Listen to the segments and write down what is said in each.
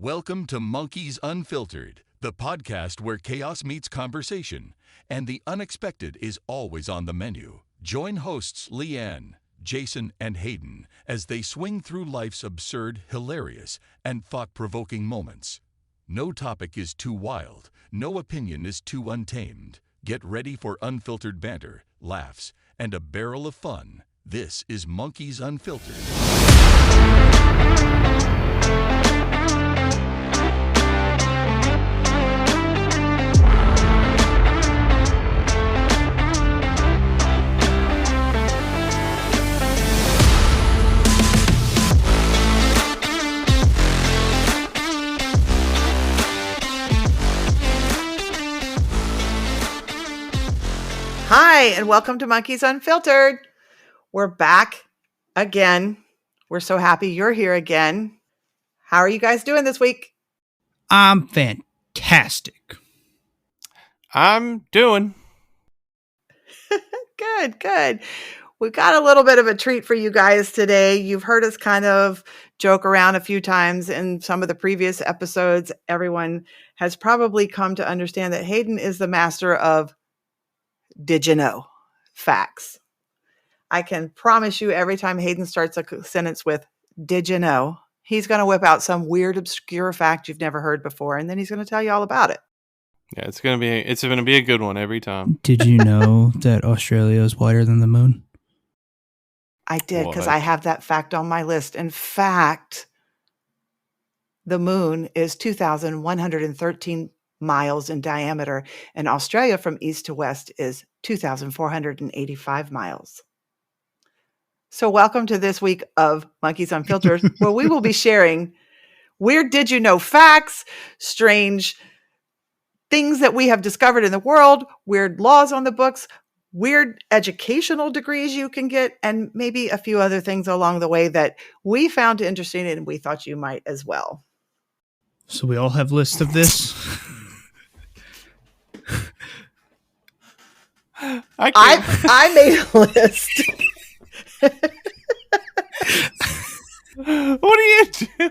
Welcome to Monekys Unfiltered, the podcast where chaos meets conversation, and the unexpected is always on the menu. Join hosts Leanne, Jason, and Hayden as they swing through life's absurd, hilarious, and thought-provoking moments. No topic is too wild, no opinion is too untamed. Get ready for unfiltered banter, laughs, and a barrel of fun. This is Monekys Unfiltered. Hi, and welcome to Monekys Unfiltered. We're back again. We're so happy you're here again. How are you guys doing this week? I'm fantastic. I'm doing. Good. We've got a little bit of a treat for you guys today. You've heard us kind of joke around a few times in some of the previous episodes. Everyone has probably come to understand that Hayden is the master of did you know facts. I can promise you every time Hayden starts a sentence with did you know, he's going to whip out some weird, obscure fact you've never heard before, and then he's going to tell you all about it. Yeah, it's gonna be a good one every time. Did you know that Australia is wider than the moon? I did, because What? I have that fact on my list. In fact, the moon is 2,113 miles in diameter, and Australia from east to west is 2,485 miles. So welcome to this week of Monekys Unfiltered, where we will be sharing weird did you know facts, strange things that we have discovered in the world, weird laws on the books, weird educational degrees you can get, and maybe a few other things along the way that we found interesting and we thought you might as well. So we all have lists of this. I made a list. What are you doing?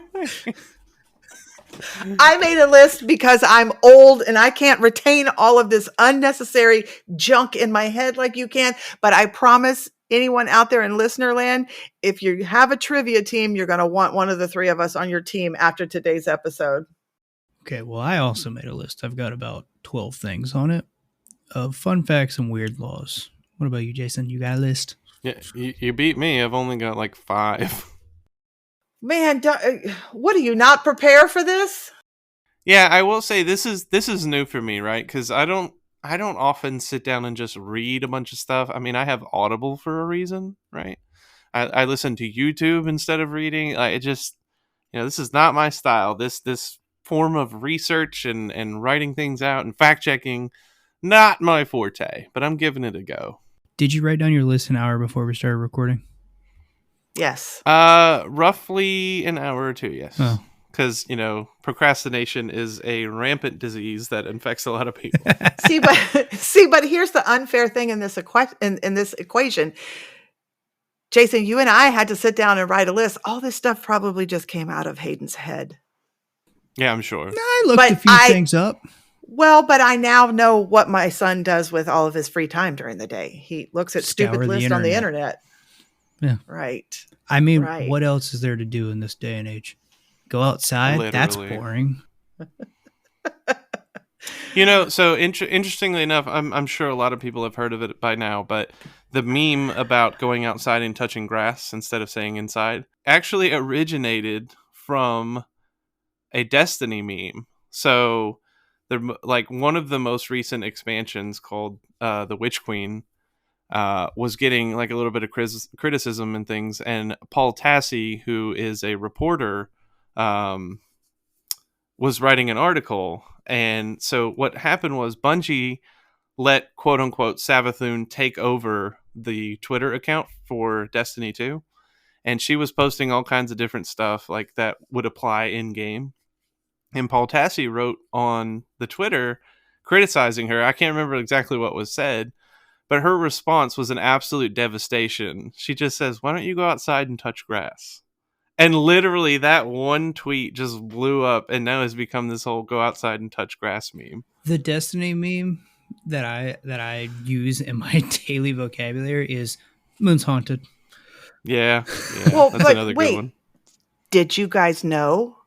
I made a list because I'm old and I can't retain all of this unnecessary junk in my head like you can. But I promise anyone out there in listener land, if you have a trivia team, you're going to want one of the three of us on your team after today's episode. Okay, well, I also made a list. I've got about 12 things on it of fun facts and weird laws. What about you, Jason? You got a list? Yeah, you beat me. I've only got like 5. Man, what do you not prepare for this? Yeah, I will say this is new for me, right? Because I don't often sit down and just read a bunch of stuff. I mean, I have Audible for a reason, right? I listen to YouTube instead of reading. I just, this is not my style. This form of research and writing things out and fact checking, not my forte. But I'm giving it a go. Did you write down your list an hour before we started recording? Yes. Roughly an hour or two, yes. Oh. Because, procrastination is a rampant disease that infects a lot of people. See, but here's the unfair thing in this in this equation. Jason, you and I had to sit down and write a list. All this stuff probably just came out of Hayden's head. Yeah, I'm sure. I looked a few things up. Well, but I now know what my son does with all of his free time during the day. He looks at stupid lists on the internet. Yeah. Right. I mean, Right. What else is there to do in this day and age? Go outside? Literally. That's boring. So interestingly enough, I'm sure a lot of people have heard of it by now, but the meme about going outside and touching grass instead of staying inside actually originated from a Destiny meme. So one of the most recent expansions called the Witch Queen was getting like a little bit of criticism and things, and Paul Tassi, who is a reporter, was writing an article. And so what happened was Bungie let quote unquote Savathun take over the Twitter account for Destiny 2, and she was posting all kinds of different stuff like that would apply in game. And Paul Tassi wrote on the Twitter criticizing her. I can't remember exactly what was said, but her response was an absolute devastation. She just says, "Why don't you go outside and touch grass?" And literally that one tweet just blew up and now has become this whole go outside and touch grass meme. The Destiny meme that I use in my daily vocabulary is "Moon's haunted." Yeah, Well, that's but another good wait, one. did you guys know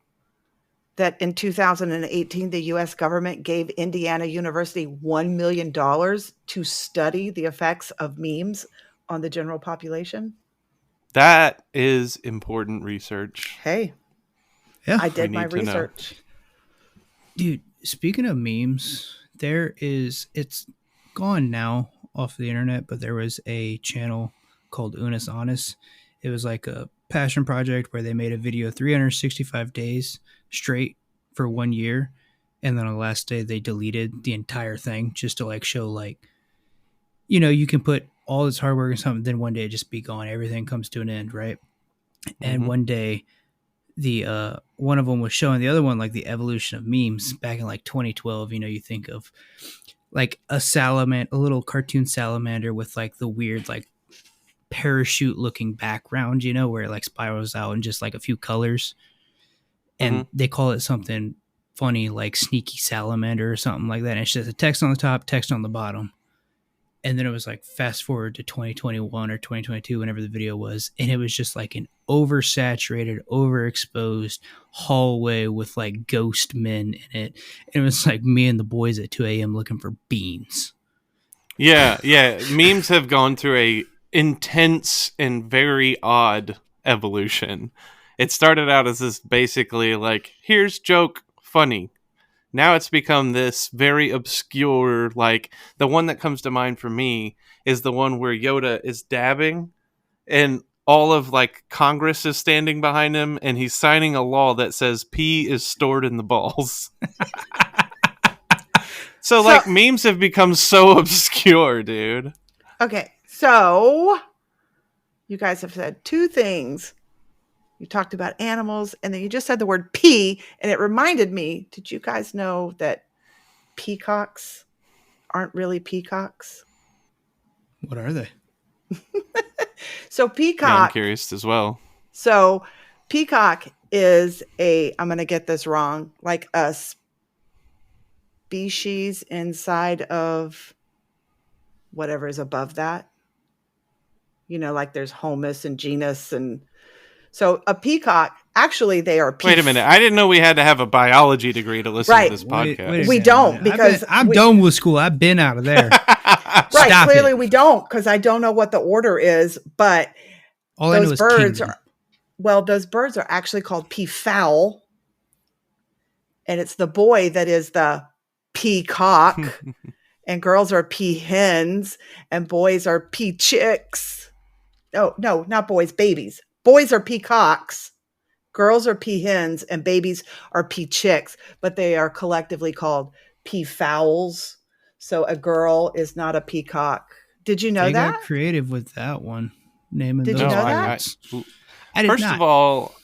that in 2018, the U.S. government gave Indiana University $1 million to study the effects of memes on the general population? That is important research. Hey, Yeah, I We did my need to know. research. dude. Speaking of memes, it's gone now off the internet, but there was a channel called Unis Honest. It was like a passion project where they made a video 365 days straight for 1 year, and then on the last day they deleted the entire thing just to like show like, you can put all this hard work and something, then one day it just be gone. Everything comes to an end, right? And Mhm. one day the one of them was showing the other one like the evolution of memes back in like 2012. You think of like a little cartoon salamander with like the weird like parachute looking background, where it like spirals out in just like a few colors, and they call it something funny like sneaky salamander or something like that. And it's just a text on the top, text on the bottom. And then it was like fast forward to 2021 or 2022, whenever the video was, and it was just like an oversaturated, overexposed hallway with like ghost men in it. And it was like me and the boys at 2 a.m. looking for beans. Yeah. Memes have gone through a intense and very odd evolution. It started out as this basically like, here's joke, funny. Now it's become this very obscure, like the one that comes to mind for me is the one where Yoda is dabbing and all of like Congress is standing behind him and he's signing a law that says pee is stored in the balls. So like memes have become so obscure, dude. Okay, so you guys have said two things. You talked about animals, and then you just said the word pee, and it reminded me, did you guys know that peacocks aren't really peacocks? What are they? So Yeah, I'm peacock, curious as well. so peacock is I'm going to get this wrong, like a species inside of whatever is above that. Like there's homus and genus, and so a peacock, actually they are Wait a minute. I didn't know we had to have a biology degree to listen Right. to this podcast. We don't, because I'm done with school. I've been out of there. Right, Stop clearly it. we don't, because I don't know what the order is, but All I know those is birds kingdom. those birds are actually called peafowl, and it's the boy that is the peacock, and girls are peahens, and boys are peachicks. Oh, no, not boys, babies. Boys are peacocks, girls are peahens, and babies are peachicks, but they are collectively called peafowls. So a girl is not a peacock. Did you know They that? got creative with that one. Naming Did those you know that? birds. I did First not. of all,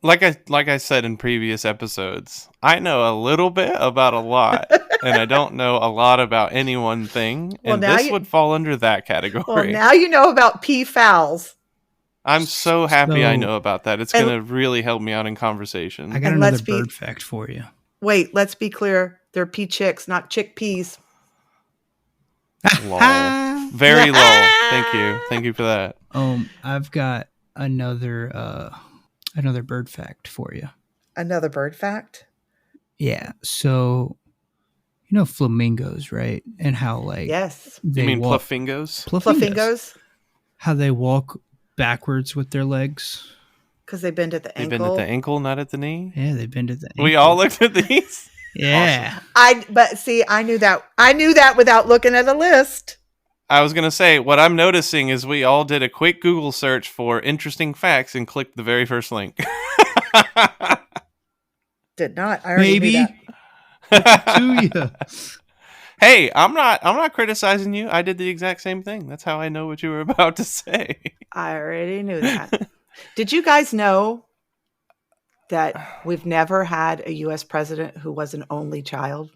like I said in previous episodes, I know a little bit about a lot, and I don't know a lot about any one thing, Well, and now this you- would fall under that category. Well, now you know about peafowls. I'm so happy I So- know about that. It's And- going to really help me out in conversation. I got And another let's be- bird fact for you. Wait, let's be clear. They're peachicks, not chickpeas. Lol. Very lol. Thank you for that. I've got another bird fact for you. Another bird fact? Yeah. So flamingos, right? And how like Yes. they You mean walk pluffingos? Flamingos, how they walk backwards with their legs. because they bend at the They ankle. bend at the ankle, not at the knee. Yeah, they bend at the ankle. We all looked at these. Yeah. But see, I knew that. I knew that without looking at a list. I was going to say, what I'm noticing is we all did a quick Google search for interesting facts and clicked the very first link. Did not. I already knew Maybe that. to you. Hey, I'm not criticizing you. I did the exact same thing. That's how I know what you were about to say. I already knew that. Did you guys know that we've never had a U.S. president who was an only child?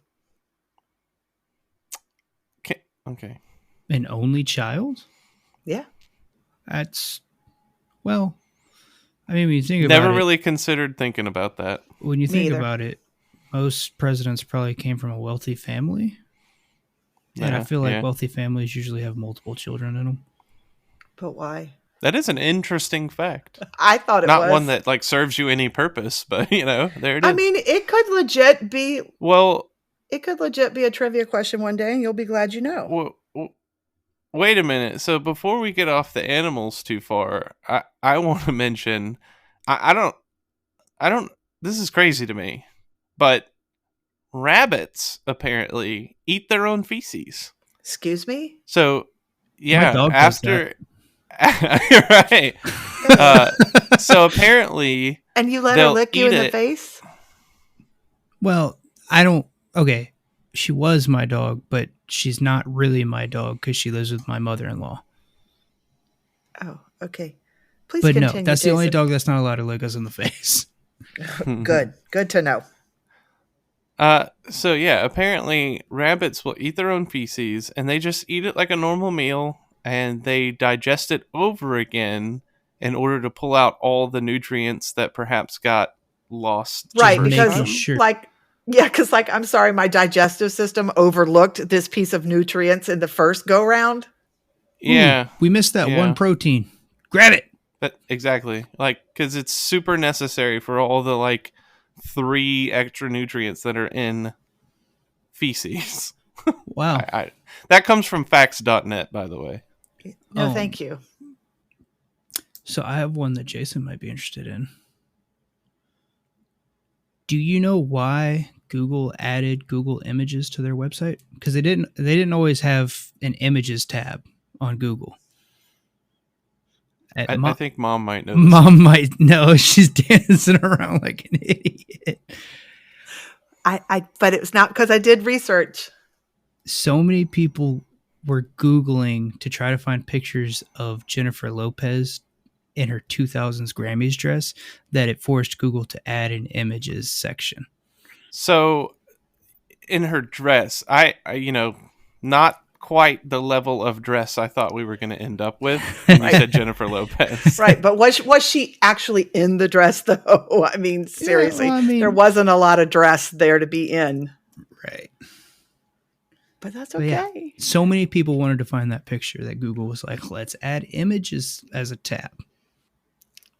Okay. An only child? Yeah. That's, well, I mean, when you think about Never it, really considered thinking about that. when you Me think either. about it, most presidents probably came from a wealthy family. And I feel like Yeah. wealthy families usually have multiple children in them. But why? That is an interesting fact. I thought it Not was. one that like serves you any purpose, but there it is. I mean, it could legit be. well, It could legit be a trivia question one day, and you'll be glad you know. wait a minute. So before we get off the animals too far, I want to mention, I don't. This is crazy to me, but rabbits apparently eat their own feces. Excuse me? So yeah, dog does after right. So apparently And you let her they'll lick you eat in the it. face? Well, I don't. Okay, she was my dog, but she's not really my dog because she lives with my mother-in-law. Oh, okay. Please But no, continue, that's the only Jason. dog that's not allowed to lick us in the face. Good. Good to know. So yeah, apparently rabbits will eat their own feces and they just eat it like a normal meal and they digest it over again in order to pull out all the nutrients that perhaps got lost. the Right, first because making time. sure. because I'm sorry, my digestive system overlooked this piece of nutrients in the first go round. Yeah, Ooh, we missed that yeah. one protein. Grab it. exactly. Like, because it's super necessary for all the like 3 extra nutrients that are in feces. Wow. That comes from facts.net, by the way. No, thank you. So I have one that Jason might be interested in. Do you know why Google added Google Images to their website? Because they didn't always have an Images tab on Google. I think Mom might know this. Mom might know. She's dancing around like an idiot. But it was not because I did research. So many people were Googling to try to find pictures of Jennifer Lopez in her 2000s Grammys dress that it forced Google to add an images section. So, in her dress, I not quite the level of dress I thought we were going to end up with when you said Jennifer Lopez. Right, but was she actually in the dress though? I mean, seriously, well, I mean- there wasn't a lot of dress there to be in. Right. But that's But okay. yeah, so many people wanted to find that picture that Google was like, let's add images as a tab.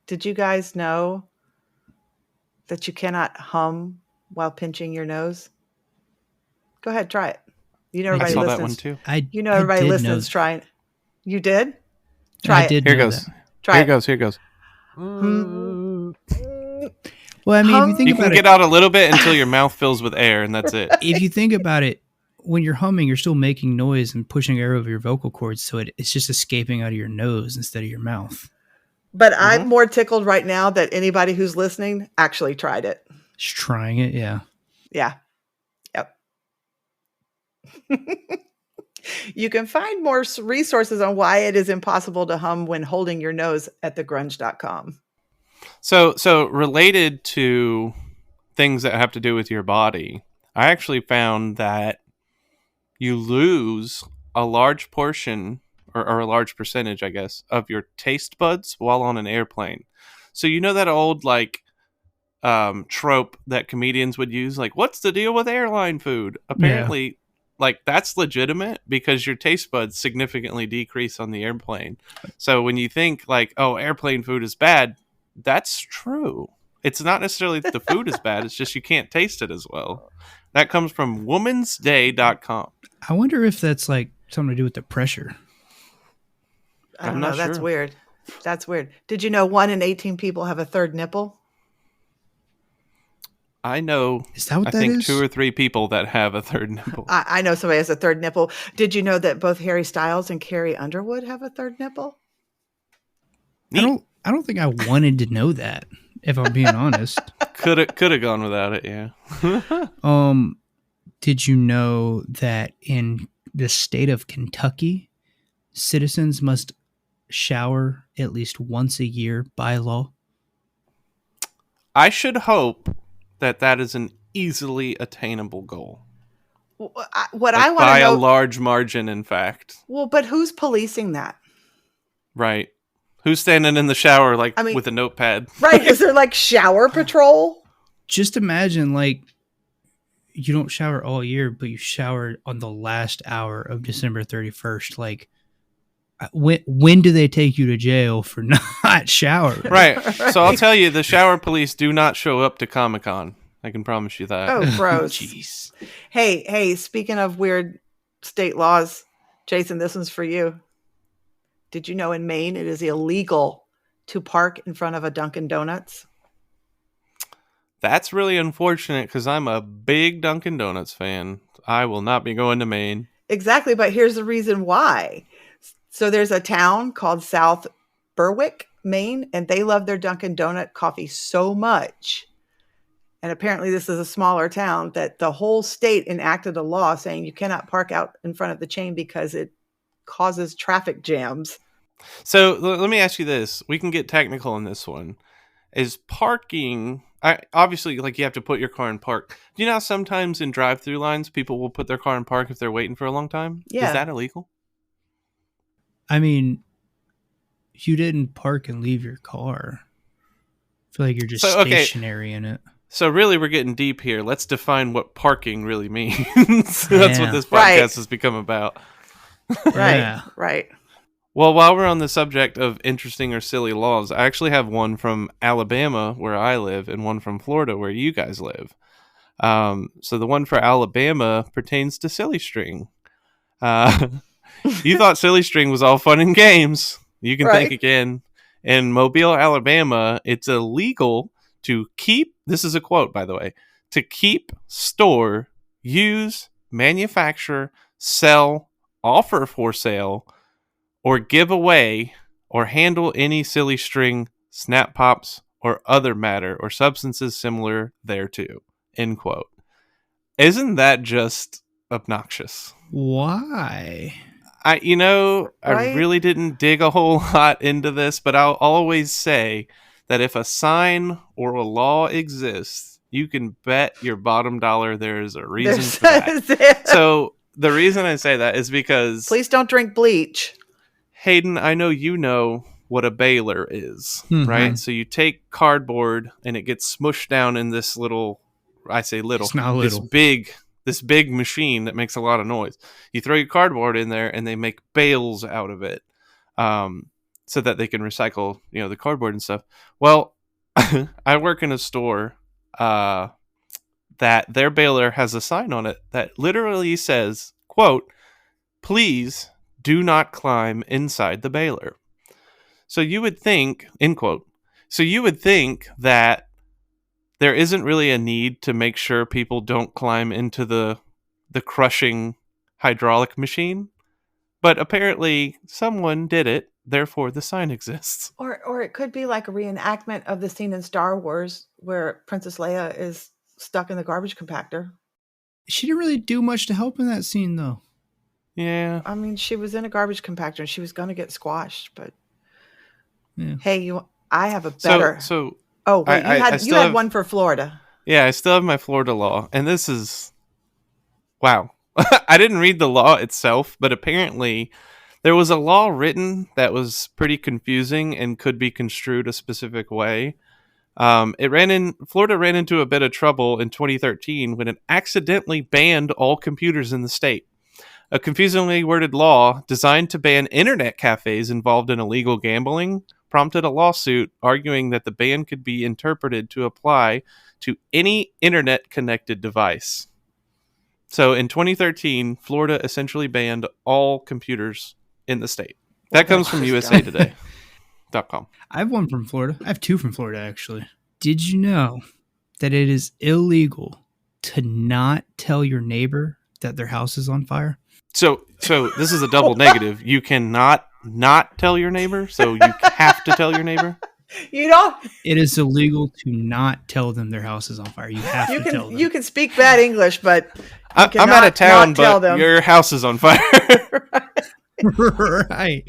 Did you guys know that you cannot hum while pinching your nose? Go ahead, try it. You know I everybody saw listens. that one too. You know everybody did listens know- trying. You did? Try I it. did Here know goes. that. Try Here it. goes. Here goes. Well, I mean, if you Hum- think You about can it, get out a little bit until your mouth fills with air, and that's it. if you think about it, when you're humming, you're still making noise and pushing air over your vocal cords, so it's just escaping out of your nose instead of your mouth. But I'm more tickled right now that anybody who's listening actually tried it. Just trying it, yeah. Yeah. Yep. You can find more resources on why it is impossible to hum when holding your nose at thegrunge.com. So related to things that have to do with your body, I actually found that you lose a large portion or a large percentage, I guess, of your taste buds while on an airplane. So you know that old like trope that comedians would use, like, what's the deal with airline food? Apparently, like, that's legitimate because your taste buds significantly decrease on the airplane. So when you think like, oh, airplane food is bad, that's true. It's not necessarily that the food is bad, it's just you can't taste it as well. That comes from womansday.com. I wonder if that's like something to do with the pressure. I don't I'm know. not That's sure. weird. That's weird. Did you know 1 in 18 people have a third nipple? I know, Is that what I that think is? 2 or 3 people that have a third nipple. I know somebody has a third nipple. Did you know that both Harry Styles and Carrie Underwood have a third nipple? Neat. I don't think I wanted to know that, if I'm being honest. Could have gone without it, yeah. Did you know that in the state of Kentucky, citizens must shower at least once a year by law? I should hope that is an easily attainable goal. What Like, I want by to a know. large margin, in fact. Well, but who's policing that? Right. Who's standing in the shower I mean- with a notepad? Right? Is there like shower patrol? Just imagine, like, you don't shower all year, but you shower on the last hour of December 31st. Like, when do they take you to jail for not showering? Right. So I'll tell you, the shower police do not show up to Comic-Con. I can promise you that. Oh, gross. Jeez. Hey, speaking of weird state laws, Jason, this one's for you. Did you know in Maine it is illegal to park in front of a Dunkin' Donuts? That's really unfortunate because I'm a big Dunkin' Donuts fan. I will not be going to Maine. Exactly, but here's the reason why. So there's a town called South Berwick, Maine, and they love their Dunkin' Donut coffee so much. And apparently this is a smaller town that the whole state enacted a law saying you cannot park out in front of the chain because it causes traffic jams. So let me ask you this. We can get technical on this one. Is parking... obviously, like, you have to put your car in park. Do you know how sometimes in drive-through lines, people will put their car in park if they're waiting for a long time? Yeah. Is that illegal? I mean, you didn't park and leave your car. I feel like you're just stationary in it. So really, we're getting deep here. Let's define what parking really means. That's what this podcast has become about. Right. Well, while we're on the subject of interesting or silly laws, I actually have one from Alabama, where I live, and one from Florida, where you guys live. So the one for Alabama pertains to silly string. You thought silly string was all fun and games. You can think again. In Mobile, Alabama, it's illegal to keep, this is a quote, by the way, to keep, store, use, manufacture, sell, offer for sale, or give away, or handle any silly string, snap pops, or other matter, or substances similar thereto. End quote. Isn't that just obnoxious? Why? I really didn't dig a whole lot into this, but I'll always say that if a sign or a law exists, you can bet your bottom dollar there is a reason for that. So the reason I say that is because... Please don't drink bleach. Hayden, I know you know what a baler is, right? So you take cardboard and it gets smushed down in this little, I say little, it's not little. this big machine that makes a lot of noise. You throw your cardboard in there and they make bales out of it, so that they can recycle, the cardboard and stuff. Well, I work in a store that their baler has a sign on it that literally says, quote, "Please do not climb inside the baler." So you would think, end quote. So you would think that there isn't really a need to make sure people don't climb into the crushing hydraulic machine, but apparently someone did it, therefore the sign exists. Or it could be like a reenactment of the scene in Star Wars where Princess Leia is stuck in the garbage compactor. She didn't really do much to help in that scene, though. Yeah. I mean, she was in a garbage compactor and she was going to get squashed, but yeah. Hey, I have a better. Oh, wait, you had one for Florida. Yeah, I still have my Florida law, and this is wow. I didn't read the law itself, but apparently there was a law written that was pretty confusing and could be construed a specific way. Florida ran into a bit of trouble in 2013 when it accidentally banned all computers in the state. A confusingly worded law designed to ban internet cafes involved in illegal gambling prompted a lawsuit arguing that the ban could be interpreted to apply to any internet-connected device. So in 2013, Florida essentially banned all computers in the state. That comes from usatoday.com. I have one from Florida. I have two from Florida, actually. Did you know that it is illegal to not tell your neighbor that their house is on fire? So this is a double negative. You cannot not tell your neighbor, so you have to tell your neighbor. You don't. It is illegal to not tell them their house is on fire. You have to tell them. You can speak bad English, but I'm out of town, but your house is on fire. Right.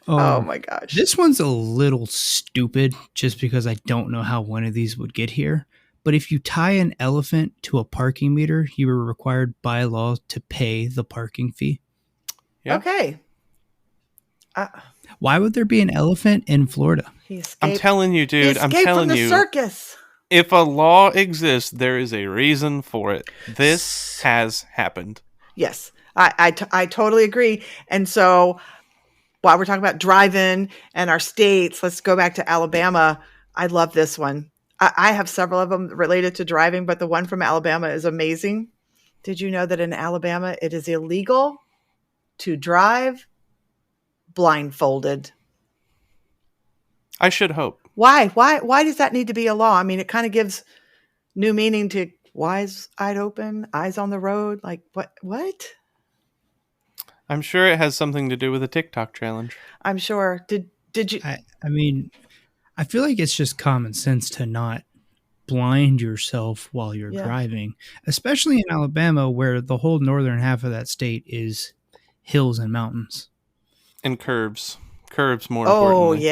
Oh my gosh. This one's a little stupid just because I don't know how one of these would get here. But if you tie an elephant to a parking meter, you are required by law to pay the parking fee. Yeah. Okay. Uh, Why would there be an elephant in Florida? he escaped. I'm telling you, He dude. I'm escaped telling from the you. circus. If a law exists, there is a reason for it. This has happened. Yes, I totally agree. And so while we're talking about drive-in and our states, let's go back to Alabama. I love this one. I have several of them related to driving, but the one from Alabama is amazing. Did you know that in Alabama, it is illegal to drive blindfolded? I should hope. Why? Why does that need to be a law? I mean, it kind of gives new meaning to wise-eyed open, eyes on the road. Like what? I'm sure it has something to do with the TikTok challenge. I'm sure. Did you? I mean, I feel like it's just common sense to not blind yourself while you're driving, especially in Alabama, where the whole northern half of that state is hills and mountains. And curbs more importantly.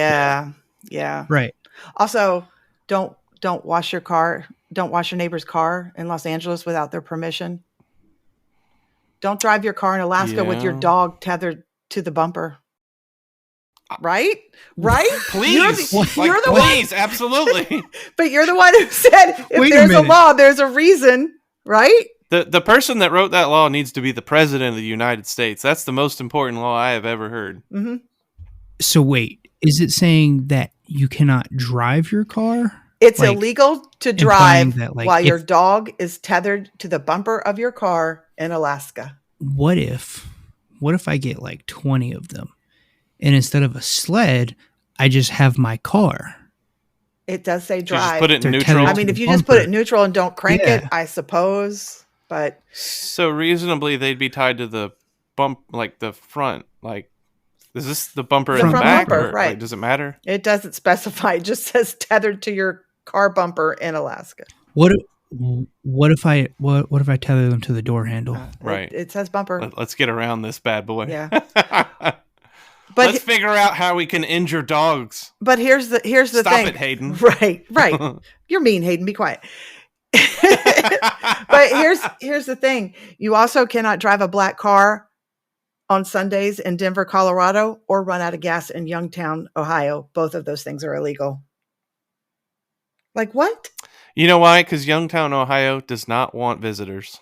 Yeah. Right. Also, don't wash your car. Don't wash your neighbor's car in Los Angeles without their permission. Don't drive your car in Alaska with your dog tethered to the bumper. Right? Please. You're the please, one. Absolutely. But you're the one who said if Wait a there's a minute. law, there's a reason, right? The person that wrote that law needs to be the president of the United States. That's the most important law I have ever heard. Mm-hmm. So wait, is it saying that you cannot drive your car? It's illegal to drive that, while your dog is tethered to the bumper of your car in Alaska. What if I get like 20 of them, and instead of a sled, I just have my car? It does say You drive. just put it in neutral. I mean, if you just put it in neutral and don't crank it, I suppose. But so reasonably, they'd be tied to the bump, like the front. Like, is this the bumper in the back? Bumper, or, right? Like, does it matter? It doesn't specify. It just says tethered to your car bumper in Alaska. What if I tether them to the door handle? Right. It says bumper. Let's get around this bad boy. Yeah. But let's figure out how we can injure dogs. But here's the thing. Stop it, Hayden. Right. You're mean, Hayden. Be quiet. But here's the thing. You also cannot drive a black car on Sundays in Denver, Colorado, or run out of gas in Youngstown, Ohio. Both of those things are illegal. Like what? You know why? Because Youngstown, Ohio does not want visitors.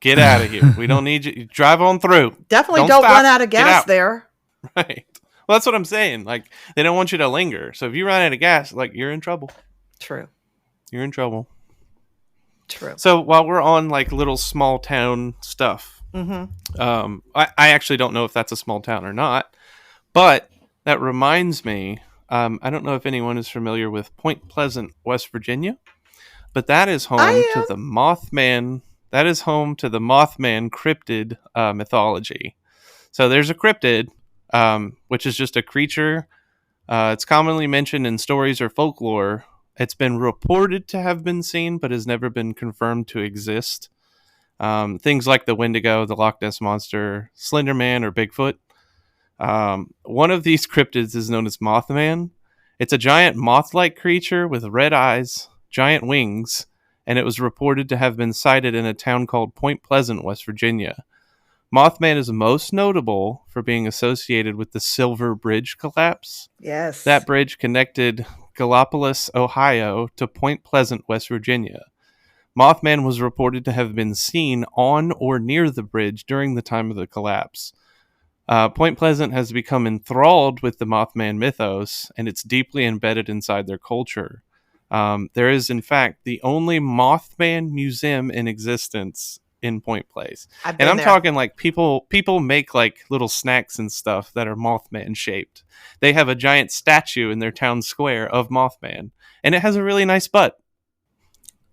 Get out of here. We don't need you. Drive on through. Definitely don't run out of gas there. Right. Well, that's what I'm saying. Like, they don't want you to linger. So if you run out of gas, like, you're in trouble. True. You're in trouble. True. So while we're on like little small town stuff, I actually don't know if that's a small town or not, but that reminds me, I don't know if anyone is familiar with Point Pleasant, West Virginia, but that is home to the Mothman. That is home to the Mothman cryptid mythology. So there's a cryptid, which is just a creature. It's commonly mentioned in stories or folklore. It's been reported to have been seen, but has never been confirmed to exist. Things like the Wendigo, the Loch Ness Monster, Slender Man, or Bigfoot. One of these cryptids is known as Mothman. It's a giant moth-like creature with red eyes, giant wings, and it was reported to have been sighted in a town called Point Pleasant, West Virginia. Mothman is most notable for being associated with the Silver Bridge collapse. Yes. That bridge connected Gallipolis, Ohio to Point Pleasant, West Virginia. Mothman was reported to have been seen on or near the bridge during the time of the collapse. Point Pleasant has become enthralled with the Mothman mythos, and it's deeply embedded inside their culture. There is, in fact, the only Mothman museum in existence in Point Place. And I'm talking like people make like little snacks and stuff that are Mothman shaped. They have a giant statue in their town square of Mothman, and it has a really nice butt.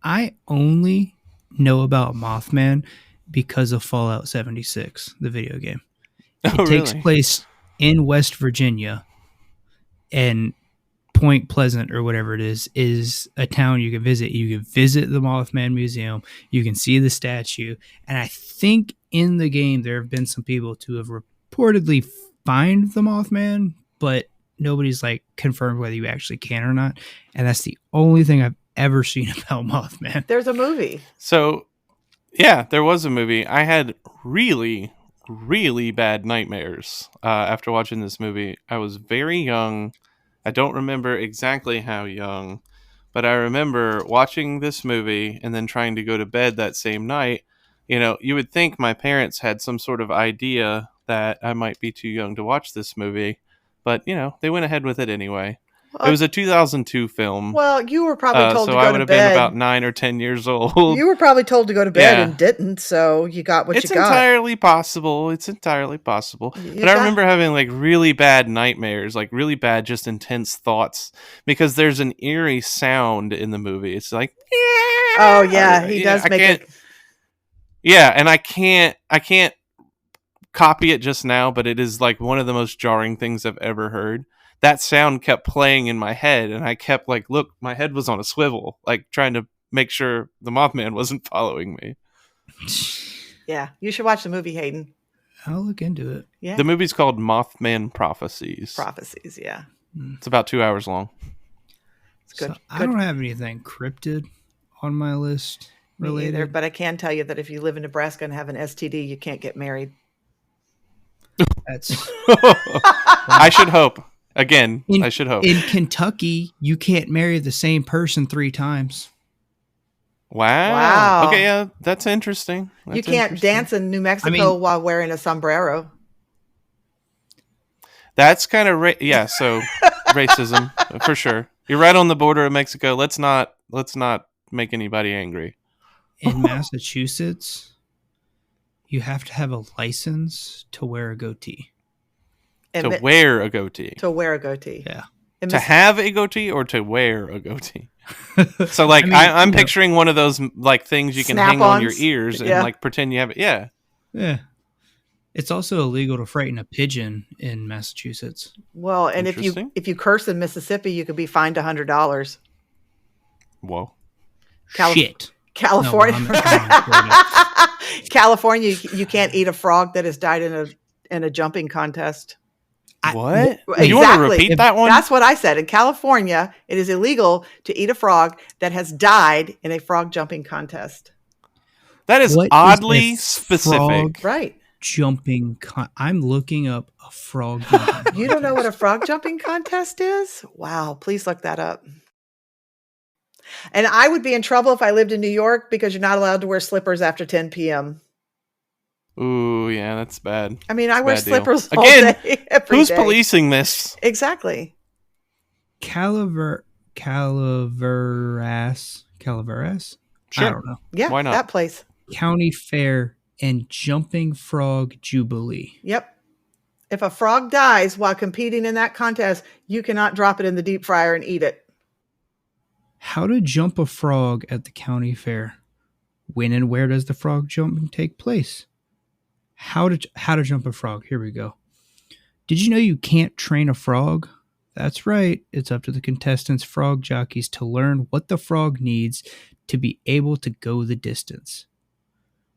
I only know about Mothman because of Fallout 76, the video game. It takes place in West Virginia, and Point Pleasant, or whatever it is a town you can visit. You can visit the Mothman Museum. You can see the statue. And I think in the game there have been some people to have reportedly find the Mothman, but nobody's like confirmed whether you actually can or not. And that's the only thing I've ever seen about Mothman. There's a movie. So, yeah, there was a movie. I had really, really bad nightmares after watching this movie. I was very young. I don't remember exactly how young, but I remember watching this movie and then trying to go to bed that same night. You know, you would think my parents had some sort of idea that I might be too young to watch this movie, but, you know, they went ahead with it anyway. It was a 2002 film. Well, you were probably told so to I go would to have been about bed. 9 or 10 years old. You were probably told to go to bed Yeah. and didn't, so you got what It's you got. entirely possible. It's entirely possible. But I remember having like really bad nightmares, like really bad, just intense thoughts, because there's an eerie sound in the movie. It's like, Oh yeah, he does make it. Yeah, and I can't copy it just now, but it is like one of the most jarring things I've ever heard. That sound kept playing in my head, and I kept like, look, my head was on a swivel, like trying to make sure the Mothman wasn't following me. Yeah, you should watch the movie, Hayden. I'll look into it. Yeah, the movie's called Mothman Prophecies. Prophecies, yeah. It's about 2 hours long. It's good. So I don't have anything cryptid on my list related. Me either, but I can tell you that if you live in Nebraska and have an STD, you can't get married. That's I should hope. Again, I should hope. In Kentucky, you can't marry the same person 3 times. Wow. Okay, yeah, that's interesting. You can't dance in New Mexico while wearing a sombrero. That's kind of so racism for sure. You're right on the border of Mexico. Let's not make anybody angry. In Massachusetts, you have to have a license to wear a goatee. To wear a goatee. To wear a goatee. Yeah. To have a goatee or to wear a goatee. So like I'm picturing one of those like things you can hang on your ears and like pretend you have it. Yeah. Yeah. It's also illegal to frighten a pigeon in Massachusetts. Well, and if you curse in Mississippi, you could be fined $100. Whoa. Shit. California. No, California, you can't eat a frog that has died in a jumping contest. What? Exactly. You want to repeat that one? That's what I said. In California, it is illegal to eat a frog that has died in a frog jumping contest. That is oddly specific. Right. Jumping. I'm looking up a frog jumping contest. You don't know what a frog jumping contest is? Wow. Please look that up. And I would be in trouble if I lived in New York because you're not allowed to wear slippers after 10 p.m. Ooh, yeah, that's bad. I mean, I wear slippers all Again, day, every who's day. Policing this? Exactly. Calaveras? Sure. I don't know. Yeah, why not? That place. County Fair and Jumping Frog Jubilee. Yep. If a frog dies while competing in that contest, you cannot drop it in the deep fryer and eat it. How to jump a frog at the county fair. When and where does the frog jumping take place? How to jump a frog. Here we go. Did you know you can't train a frog? That's right. It's up to the contestants' frog jockeys to learn what the frog needs to be able to go the distance.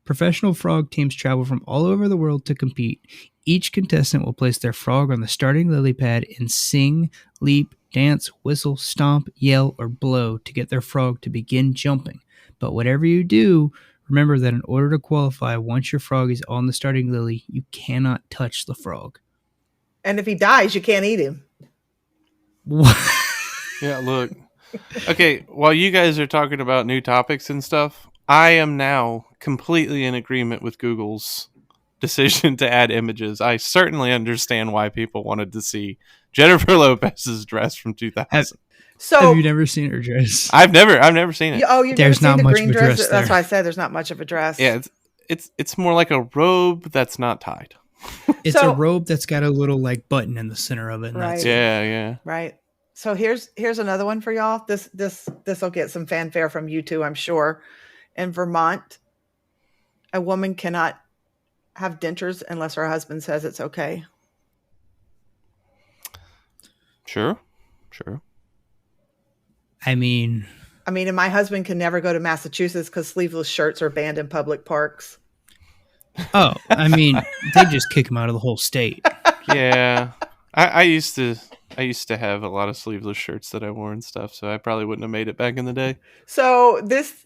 Professional frog teams travel from all over the world to compete. Each contestant will place their frog on the starting lily pad and sing, leap, dance, whistle, stomp, yell, or blow to get their frog to begin jumping. But whatever you do, remember that in order to qualify, once your frog is on the starting lily, you cannot touch the frog. And if he dies, you can't eat him. Yeah, look. Okay, while you guys are talking about new topics and stuff, I am now completely in agreement with Google's decision to add images. I certainly understand why people wanted to see Jennifer Lopez's dress from 2000. Have you never seen her dress? I've never seen it. There's not much of a dress there. That's why I said there's not much of a dress. Yeah, it's more like a robe that's not tied. It's a robe that's got a little like button in the center of it. And right. Yeah. Right. So here's another one for y'all. This will get some fanfare from you too, I'm sure. In Vermont, a woman cannot have dentures unless her husband says it's okay. Sure. I mean, and my husband can never go to Massachusetts because sleeveless shirts are banned in public parks. Oh, I mean, they just kick him out of the whole state. Yeah, I used to have a lot of sleeveless shirts that I wore and stuff, so I probably wouldn't have made it back in the day. So this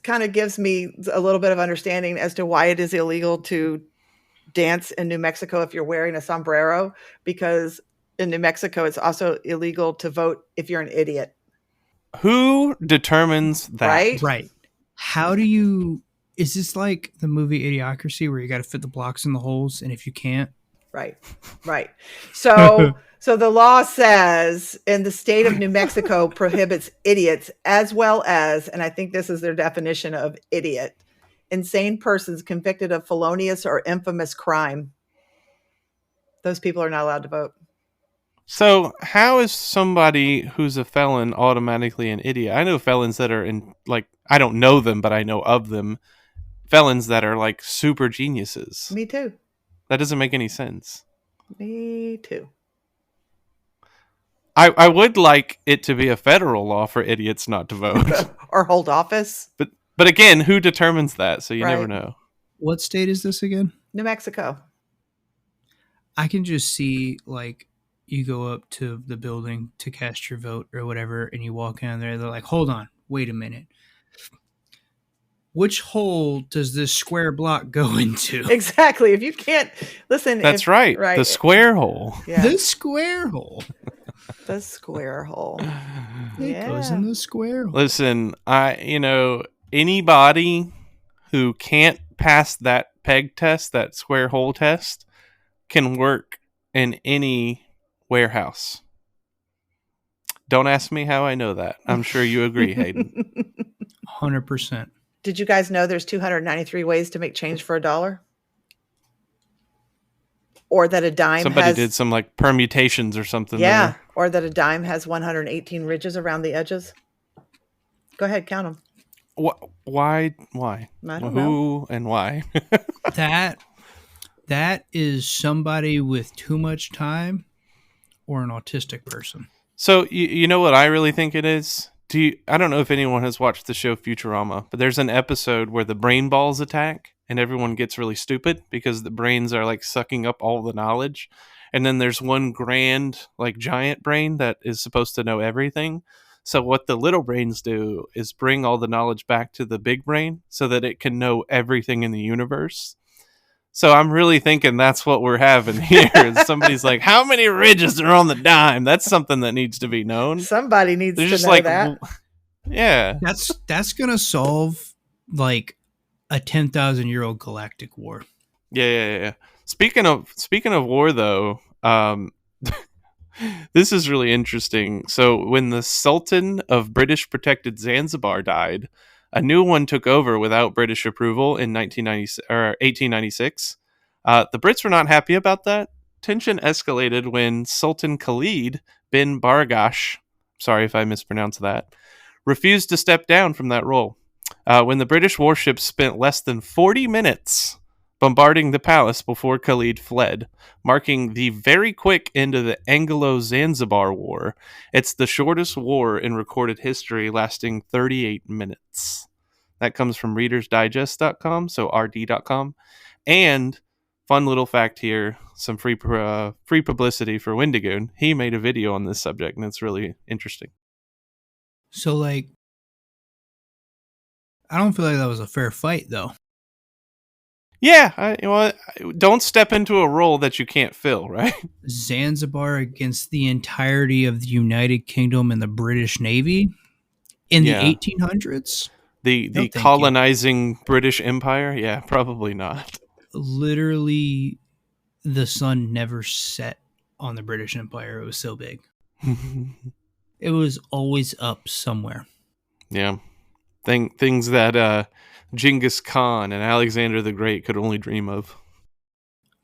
kind of gives me a little bit of understanding as to why it is illegal to dance in New Mexico if you're wearing a sombrero, because in New Mexico it's also illegal to vote if you're an idiot. Who determines that? Right? Right. How do you... Is this like the movie Idiocracy where you got to fit the blocks in the holes, and if you can't... Right. So the law says in the state of New Mexico prohibits idiots as well as, and I think this is their definition of idiot, insane persons convicted of felonious or infamous crime. Those people are not allowed to vote. So how is somebody who's a felon automatically an idiot? I know felons that are in, like, I don't know them, but I know of them. Felons that are like super geniuses. Me too. That doesn't make any sense. Me too. I would like it to be a federal law for idiots not to vote. Or hold office. But again, who determines that? So you Right. never know. What state is this again? New Mexico. I can just see, like, you go up to the building to cast your vote or whatever, and you walk in there, they're like, hold on, wait a minute. Which hole does this square block go into? Exactly. If you can't listen. That's right. Right. The square hole. Yeah. The square hole. The square hole. It goes in the square hole. Listen, anybody who can't pass that peg test, that square hole test, can work in any warehouse. Don't ask me how I know that. I'm sure you agree, Hayden. 100%. Did you guys know there's 293 ways to make change for $1? Or that a dime Somebody has... did some like permutations or something. Yeah. There. Or that a dime has 118 ridges around the edges. Go ahead, count them. Why? I don't Who know. and why? That is somebody with too much time or an autistic person. So you know what I really think it is? I don't know if anyone has watched the show Futurama, but there's an episode where the brain balls attack and everyone gets really stupid because the brains are like sucking up all the knowledge. And then there's one grand, like, giant brain that is supposed to know everything. So what the little brains do is bring all the knowledge back to the big brain so that it can know everything in the universe. So I'm really thinking that's what we're having here. Somebody's like, how many ridges are on the dime? That's something that needs to be known. Somebody needs They're to just know like, that. yeah. That's going to solve, like, a 10,000-year-old galactic war. Yeah. Speaking of war, though, this is really interesting. So when the Sultan of British protected Zanzibar died, a new one took over without British approval in 1896. The Brits were not happy about that. Tension escalated when Sultan Khalid bin Bargash, sorry if I mispronounced that, refused to step down from that role. When the British warships spent less than 40 minutes bombarding the palace before Khalid fled, marking the very quick end of the Anglo-Zanzibar War. It's the shortest war in recorded history, lasting 38 minutes. That comes from readersdigest.com, so rd.com. And fun little fact here, some free publicity for Wendigoon. He made a video on this subject, and it's really interesting. So, like, I don't feel like that was a fair fight, though. Yeah, don't step into a role that you can't fill, right? Zanzibar against the entirety of the United Kingdom and the British Navy in the 1800s? The colonizing British Empire? Yeah, probably not. Literally, the sun never set on the British Empire. It was so big. It was always up somewhere. Yeah. Things that Genghis Khan and Alexander the Great could only dream of.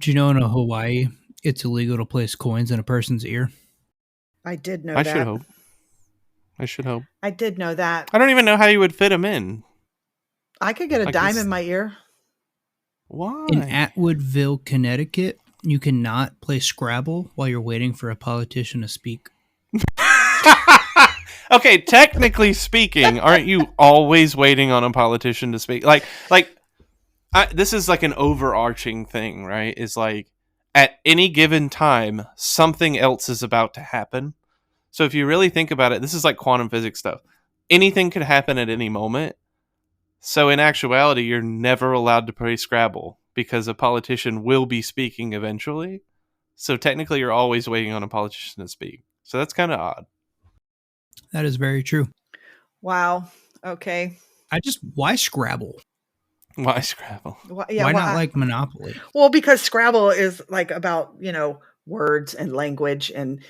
Do you know in Hawaii, it's illegal to place coins in a person's ear? I did know I that. should hope. I did know that. I don't even know how you would fit them in. I could get a dime in my ear. Why? In Atwoodville, Connecticut, you cannot play Scrabble while you're waiting for a politician to speak. Okay, technically speaking, aren't you always waiting on a politician to speak? This is like an overarching thing, right? It's like at any given time, something else is about to happen. So if you really think about it, this is like quantum physics stuff. Anything could happen at any moment. So in actuality, you're never allowed to play Scrabble because a politician will be speaking eventually. So technically, you're always waiting on a politician to speak. So that's kind of odd. That is very true. Wow. Okay. Why Scrabble? Why Scrabble? Why Not like Monopoly? Well, because Scrabble is like about, words and language, and,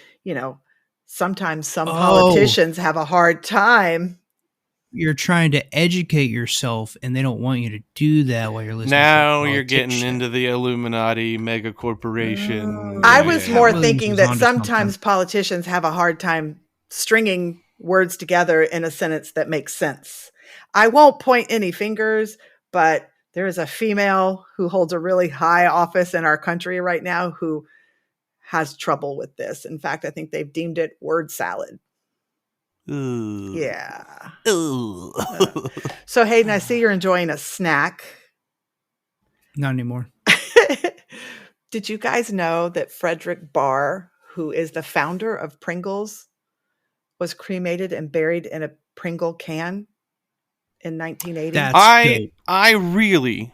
sometimes some politicians have a hard time. You're trying to educate yourself, and they don't want you to do that while you're listening. Now you're getting into the Illuminati mega corporation. I was more thinking that sometimes politicians have a hard time stringing words together in a sentence that makes sense. I won't point any fingers, but there is a female who holds a really high office in our country right now who has trouble with this. In fact, I think they've deemed it word salad. Ooh. Yeah. Ooh. So Hayden, I see you're enjoying a snack. Not anymore. Did you guys know that Frederick Barr, who is the founder of Pringles, was cremated and buried in a Pringle can in 1980? I really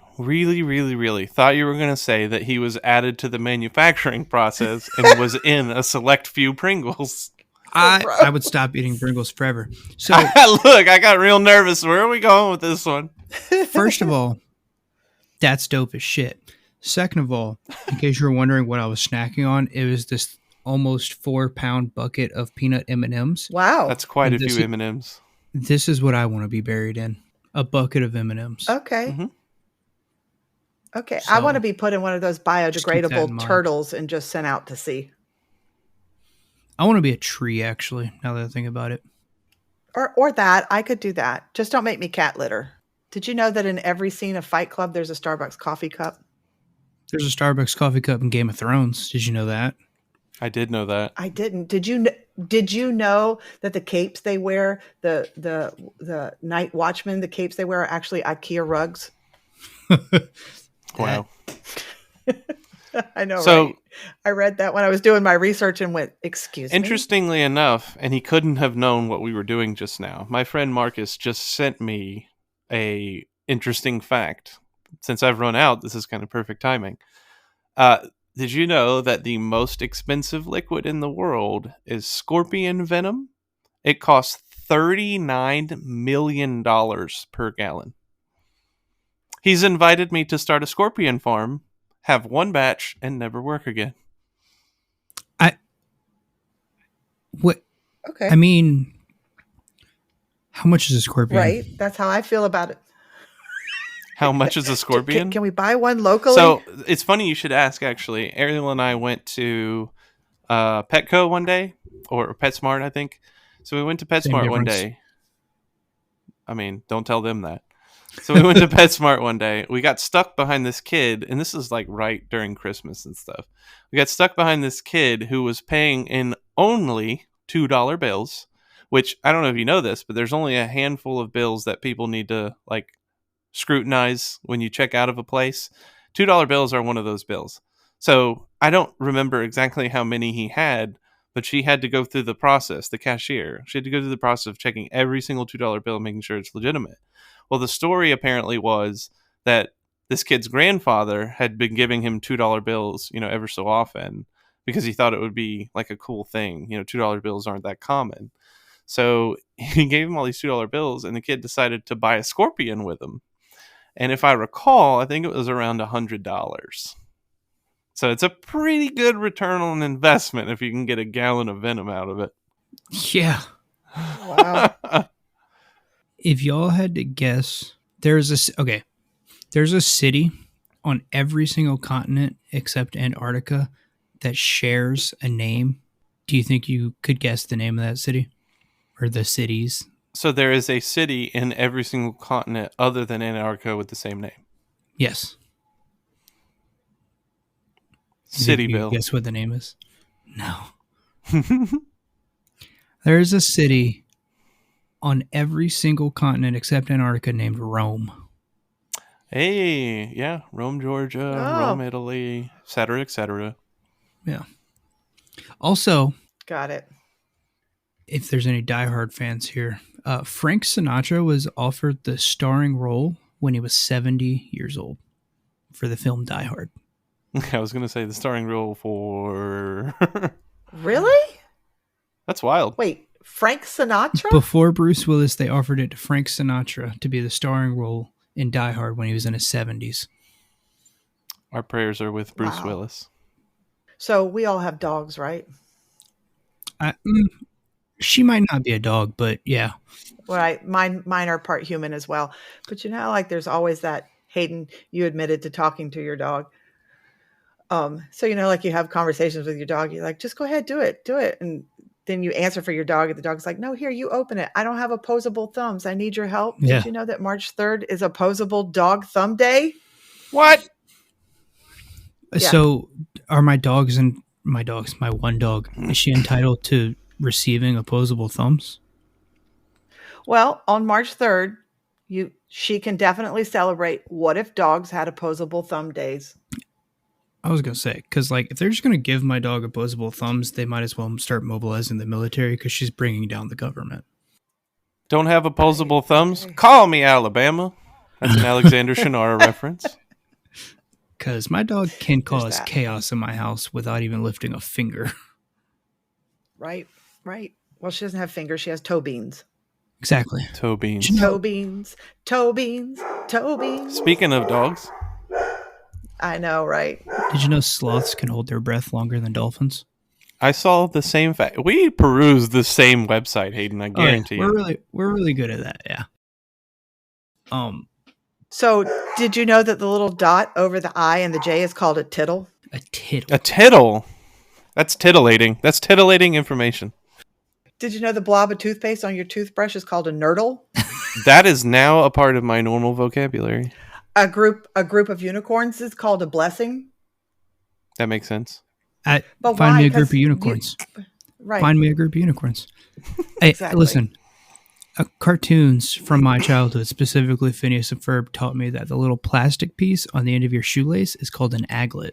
thought you were going to say that he was added to the manufacturing process and was in a select few Pringles. I would stop eating Pringles forever. So look, I got real nervous. Where are we going with this one? First of all, that's dope as shit. Second of all, in case you're wondering what I was snacking on, it was this almost 4-pound bucket of peanut M&Ms. Wow. That's quite a few M&Ms. This is what I want to be buried in. A bucket of M&Ms. Okay. Mm-hmm. Okay. So, I want to be put in one of those biodegradable turtles and just sent out to sea. I want to be a tree, actually, now that I think about it. Or that. I could do that. Just don't make me cat litter. Did you know that in every scene of Fight Club, there's a Starbucks coffee cup? There's a Starbucks coffee cup in Game of Thrones. Did you know that? I did know that. I didn't. Did you know that the capes they wear, the night watchmen, the capes they wear are actually IKEA rugs? Wow. I know, right? I read that when I was doing my research and went, excuse me? Interestingly enough, and he couldn't have known what we were doing just now, my friend Marcus just sent me a interesting fact. Since I've run out, this is kind of perfect timing. Did you know that the most expensive liquid in the world is scorpion venom? It costs $39 million per gallon. He's invited me to start a scorpion farm, have one batch, and never work again. What? Okay. I mean, how much is a scorpion? Right. That's how I feel about it. How much is a scorpion? Can we buy one locally? So it's funny you should ask, actually. Ariel and I went to Petco one day, or PetSmart, I think. So we went to PetSmart one day. I mean, don't tell them that. So we went to PetSmart one day. We got stuck behind this kid, and this is like right during Christmas and stuff. We got stuck behind this kid who was paying in only $2 bills, which I don't know if you know this, but there's only a handful of bills that people need to like scrutinize when you check out of a place. $2 bills are one of those bills. So I don't remember exactly how many he had, but she had to go through the process, the cashier. She had to go through the process of checking every single $2 bill and making sure it's legitimate. Well, the story apparently was that this kid's grandfather had been giving him $2 bills, ever so often because he thought it would be like a cool thing. $2 bills aren't that common. So he gave him all these $2 bills, and the kid decided to buy a scorpion with him. And if I recall, I think it was around $100. So it's a pretty good return on investment if you can get a gallon of venom out of it. Yeah. Wow. If y'all had to guess, there's a city on every single continent except Antarctica that shares a name. Do you think you could guess the name of that city or the cities? So there is a city in every single continent other than Antarctica with the same name. Yes. Cityville. Guess what the name is? No. There is a city on every single continent except Antarctica named Rome. Hey, yeah. Rome, Georgia, Rome, Italy, et cetera, et cetera. Yeah. Also, got it. If there's any diehard fans here, Frank Sinatra was offered the starring role when he was 70 years old. for the film Die Hard. I was going to say the starring role for... Really? That's wild. Wait, Frank Sinatra? Before Bruce Willis, they offered it to Frank Sinatra to be the starring role in Die Hard when he was in his 70s. Our prayers are with Bruce Wow. Willis. So we all have dogs, right? She might not be a dog, but yeah. Right. Mine are part human as well. But you know, like there's always that, Hayden, you admitted to talking to your dog. So, you know, like you have conversations with your dog, you're like, just go ahead, do it. And then you answer for your dog, and the dog's like, no, here, you open it. I don't have opposable thumbs. I need your help. Yeah. Did you know that March 3rd is Opposable Dog Thumb Day? What? Yeah. So are my one dog, is she entitled to receiving opposable thumbs? Well, on March 3rd, she can definitely celebrate What If Dogs Had Opposable Thumb Days. I was going to say, because like, if they're just going to give my dog opposable thumbs, they might as well start mobilizing the military because she's bringing down the government. Don't have opposable thumbs? Call me, Alabama. That's an Alexander Shannara reference. Because my dog can cause chaos in my house without even lifting a finger. Right. Well, she doesn't have fingers. She has toe beans. Exactly. Toe beans. Toe beans. Speaking of dogs. I know, right? Did you know sloths can hold their breath longer than dolphins? I saw the same fact. We perused the same website, Hayden, I guarantee you. We're really good at that, yeah. So, did you know that the little dot over the I and the J is called a tittle? A tittle. A tittle? That's titillating. That's titillating information. Did you know the blob of toothpaste on your toothbrush is called a nurdle? That is now a part of my normal vocabulary. A group of unicorns is called a blessing. That makes sense. Find me a group of unicorns. Right. Find me a group of unicorns. Exactly. Hey, listen. Cartoons from my childhood, specifically Phineas and Ferb, taught me that the little plastic piece on the end of your shoelace is called an aglet.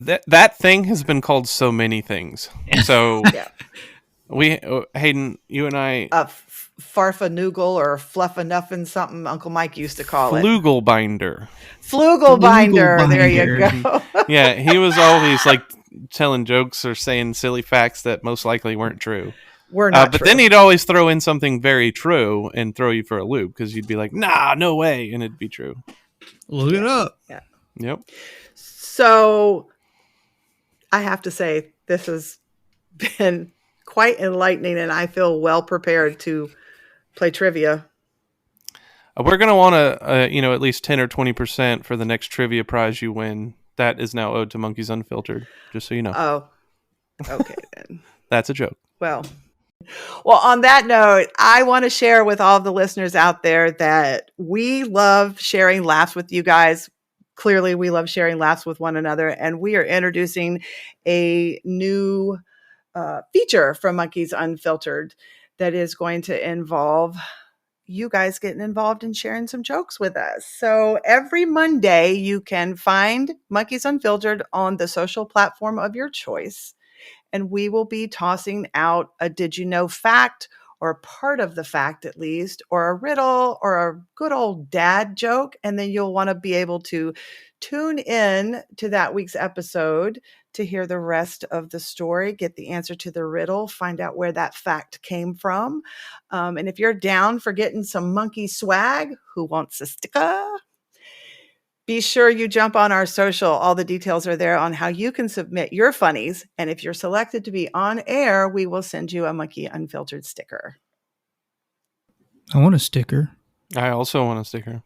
That thing has been called so many things. So yeah. Hayden, you and I... Farfanoogle or Fluffanuffin, something Uncle Mike used to call it. Flugel binder. Flugel binder. There you go. Yeah, he was always like telling jokes or saying silly facts that most likely weren't true. Were not but true. then he'd always throw in something very true and throw you for a loop because you'd be like, nah, no way. And it'd be true. Look it up. Yeah. Yep. So I have to say, this has been quite enlightening, and I feel well prepared to play trivia. We're going to want to, at least 10 or 20% for the next trivia prize you win. That is now owed to Monekys Unfiltered, just so you know. Oh, okay then. That's a joke. Well, on that note, I want to share with all of the listeners out there that we love sharing laughs with you guys. Clearly, we love sharing laughs with one another, and we are introducing a new feature from Monekys Unfiltered that is going to involve you guys getting involved in sharing some jokes with us. So every Monday, you can find Monekys Unfiltered on the social platform of your choice. And we will be tossing out a did you know fact, or part of the fact at least, or a riddle, or a good old dad joke. And then you'll want to be able to tune in to that week's episode to hear the rest of the story, get the answer to the riddle, find out where that fact came from. And if you're down for getting some monkey swag, who wants a sticker? Be sure you jump on our social. All the details are there on how you can submit your funnies. And if you're selected to be on air, we will send you a Monekys Unfiltered sticker. I want a sticker. I also want a sticker.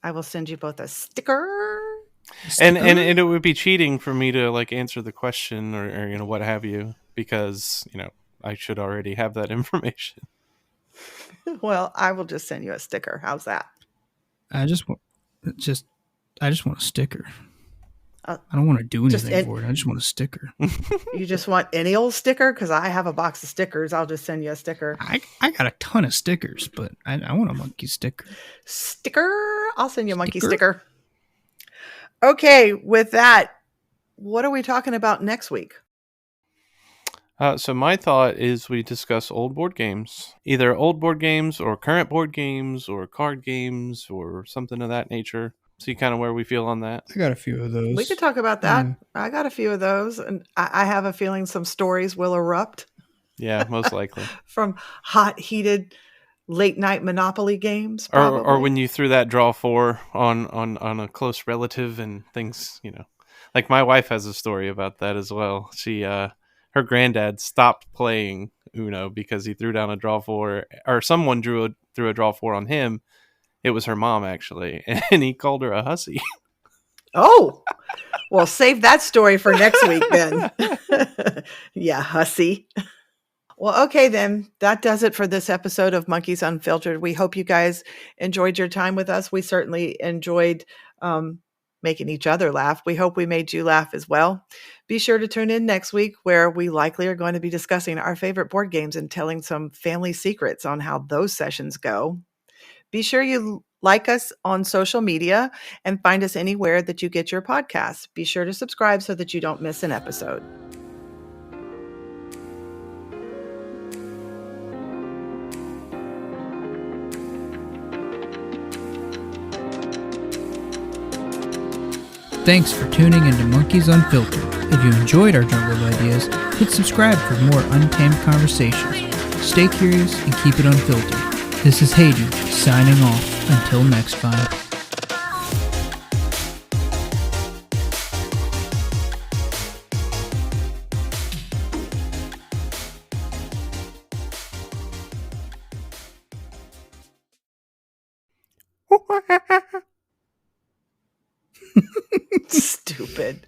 I will send you both a sticker. And it would be cheating for me to like answer the question or what have you, because I should already have that information. Well, I will just send you a sticker. How's that? I just want a sticker. I don't want to do anything for it. I just want a sticker. You just want any old sticker? Because I have a box of stickers. I'll just send you a sticker. I got a ton of stickers, but I want a monkey sticker. Sticker? I'll send you a monkey sticker. Okay, with that, what are we talking about next week? So my thought is we discuss old board games. Either old board games or current board games or card games or something of that nature. See kind of where we feel on that. I got a few of those. We could talk about that. I got a few of those, and I have a feeling some stories will erupt. Yeah, most likely. From hot, heated, late night Monopoly games, or when you threw that draw 4 on a close relative and things, like my wife has a story about that as well. She her granddad stopped playing Uno because he threw down a draw 4, or someone threw a draw 4 on him. It was her mom, actually, and he called her a hussy. Oh, well, save that story for next week then. Yeah, hussy. Well, okay, then. That does it for this episode of Monkeys Unfiltered. We hope you guys enjoyed your time with us. We certainly enjoyed making each other laugh. We hope we made you laugh as well. Be sure to tune in next week, where we likely are going to be discussing our favorite board games and telling some family secrets on how those sessions go. Be sure you like us on social media and find us anywhere that you get your podcasts. Be sure to subscribe so that you don't miss an episode. Thanks for tuning into Monkeys Unfiltered. If you enjoyed our jungle of ideas, hit subscribe for more untamed conversations. Stay curious and keep it unfiltered. This is Hayden, signing off. Until next time. Stupid.